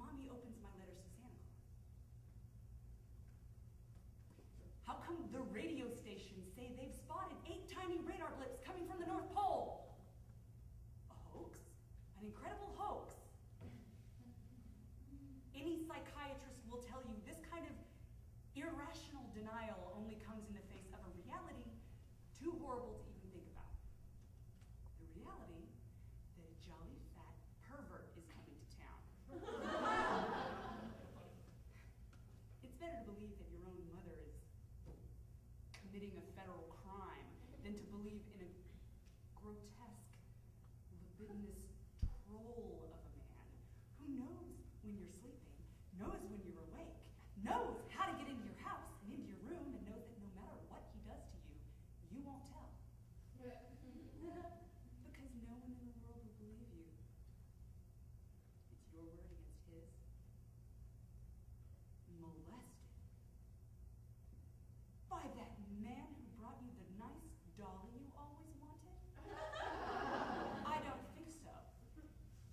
Mommy opens my letters to Santa Claus? How come the radio stations say they've spotted 8 tiny radar blips coming from the North Pole? A hoax? An incredible hoax. Any psychiatrist will tell you this kind of irrational denial only comes in the face of a reality too horrible to even think about. The reality that a jolly fat pervert is coming to town. It's better to believe that your own mother is committing a federal crime than to believe in a grotesque, libidinous troll of a man who knows when you're sleeping, knows when you're awake, knows how to get into your house and into your room, and knows that no matter what he does to you, you won't tell. Because no one in the world will believe you. It's your word against his. Molested by that man who brought you the nice dolly you always wanted? I don't think so.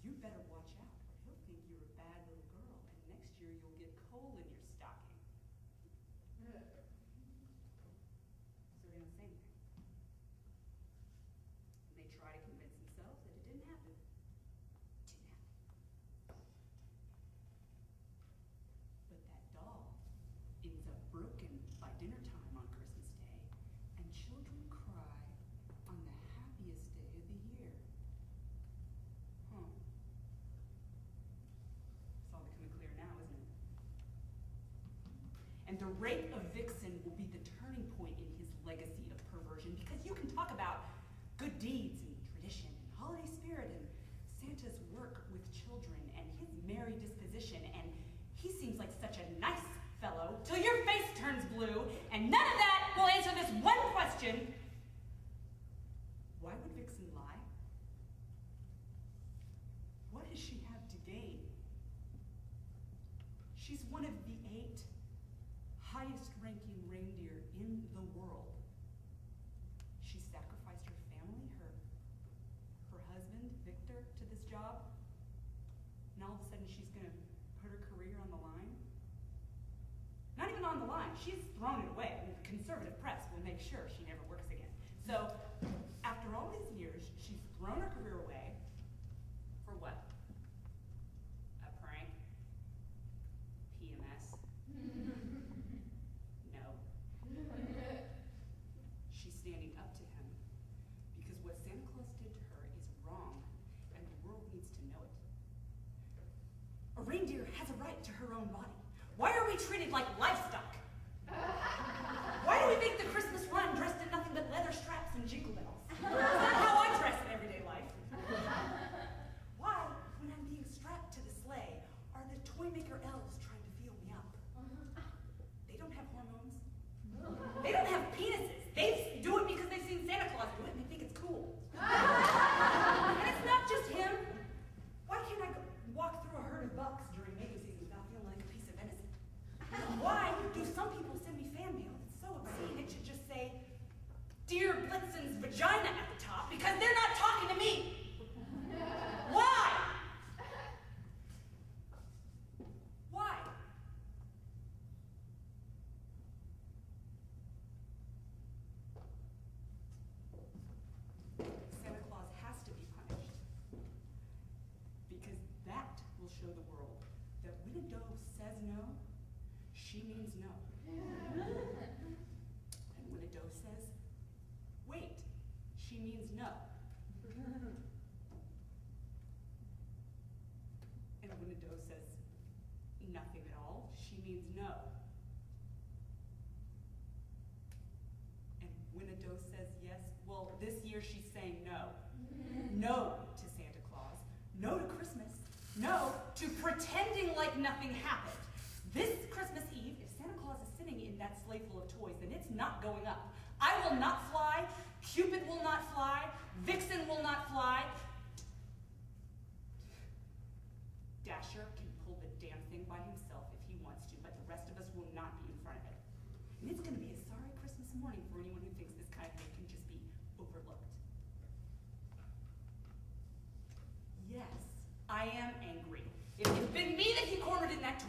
You better watch out, or he'll think you're a bad little girl, and next year you'll get coal in your stocking. So they don't say anything. And they try to convince themselves that it didn't happen. It didn't happen. But that doll ends up broken by dinner time on Christmas Day, and children cry on the happiest day of the year. Huh. It's all becoming clear now, isn't it? And the rape of Vixen will be the turning point in his legacy of perversion, because you can talk about good deeds and tradition and holiday spirit and Santa's work with children and his merry disposition, and he seems like such a nice fellow till your face turns blue, and none of that will answer this one question. Why would Vixen lie? What does she have to gain? She's one of the 8 highest-ranking reindeer in the world. She sacrificed her family, her husband, Victor, to this job, and all of a sudden she's going to put her career on the line? Not even on the line. She's thrown it away. I mean, the conservative press will make sure she never works again. So, after all these years, she's thrown her career away for what? A prank? PMS? No. She's standing up to him because what Santa Claus did to her is wrong, and the world needs to know it. A reindeer has a right to her own body. Why are we treated like livestock? Why do we make the Christmas run dressed in nothing but leather straps and jingle bells? That's not how I dress in everyday life. Why, when I'm being strapped to the sleigh, are the toy maker elves trying to feel me up? They don't have hormones. They don't have penises. They do it because they've seen Santa Claus do it and they think it's cool. And it's not just him. Why can't I walk through a herd of bucks during mating season without feeling like a piece of venison? Why do some people send me fan mail that's so obscene it should just say, "Dear Blitzen's vagina" at the top, because they're not talking to me? Why? Why? Santa Claus has to be punished, because that will show the world that when a doe says no, she means no. And when a doe says wait, she means no. And when a doe says nothing at all, she means no. And when a doe says yes, well, this year she's saying no. No to Santa Claus. No to Christmas. No to pretending like nothing happened. This Christmas Eve, if Santa Claus is sitting in that sleigh full of toys, then it's not going up. I will not fly. Cupid will not fly. Vixen will not fly. Dasher can pull the damn thing by himself if he wants to, but the rest of us will not be in front of it. And it's going to be a sorry Christmas morning for anyone who thinks this kind of thing can just be overlooked. Yes, I am angry. It has been me that he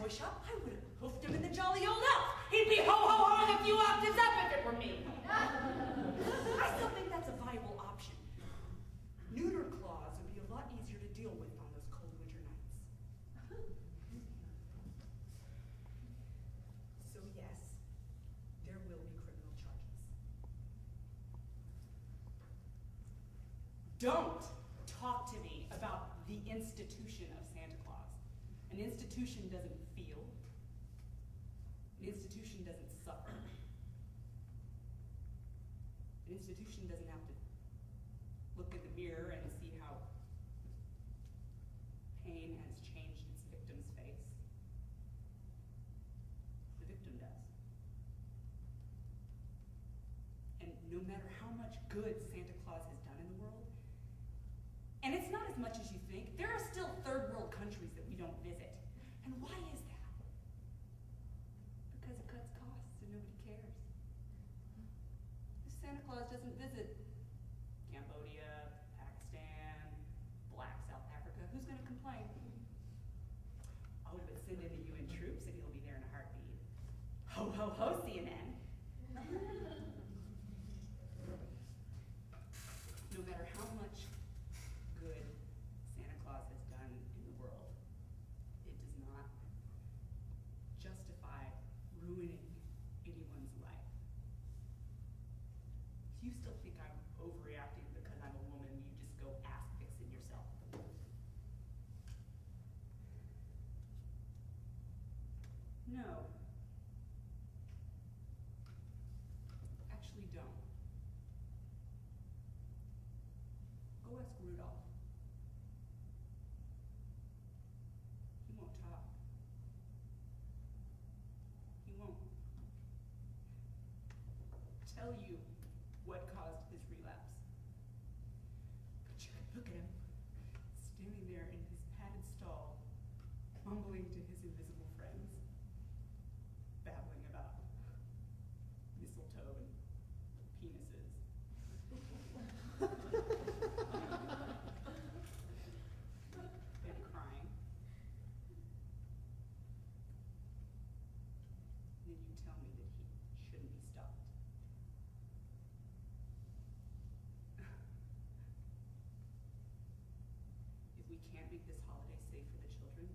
toy shop, I would have hoofed him in the jolly old elf. He'd be ho-ho-hoing a few octaves up if it were me. I still think that's a viable option. Neuter claws would be a lot easier to deal with on those cold winter nights. So yes, there will be criminal charges. Don't talk to me about the institution of Santa Claus. An institution doesn't feel. An institution doesn't suffer. An institution doesn't have to look in the mirror and see how pain has changed its victim's face. The victim does. And no matter how much good Santa Claus has done in the world, and it's not as much as you think, there are still third world countries that we don't visit. And why is that? Because it cuts costs and nobody cares. If Santa Claus doesn't visit Cambodia, Pakistan, Black South Africa, who's going to complain? Oh, but send in the UN troops and he'll be there in a heartbeat. Ho, ho, ho, CNN. No matter how much good Santa Claus has done in the world, it does not justify ruining anyone's life. If you still think I'm overreacting because I'm a woman, you just go ass fixing yourself. No. Actually, don't. Go ask Rudolph. He won't talk. He won't tell you what caused his relapse. But you can look at him, standing there in his padded stall, mumbling to his invisible friends, babbling about mistletoe and penises. And crying. And then you tell me that he shouldn't be stopped. If we can't make this holiday safe for the children,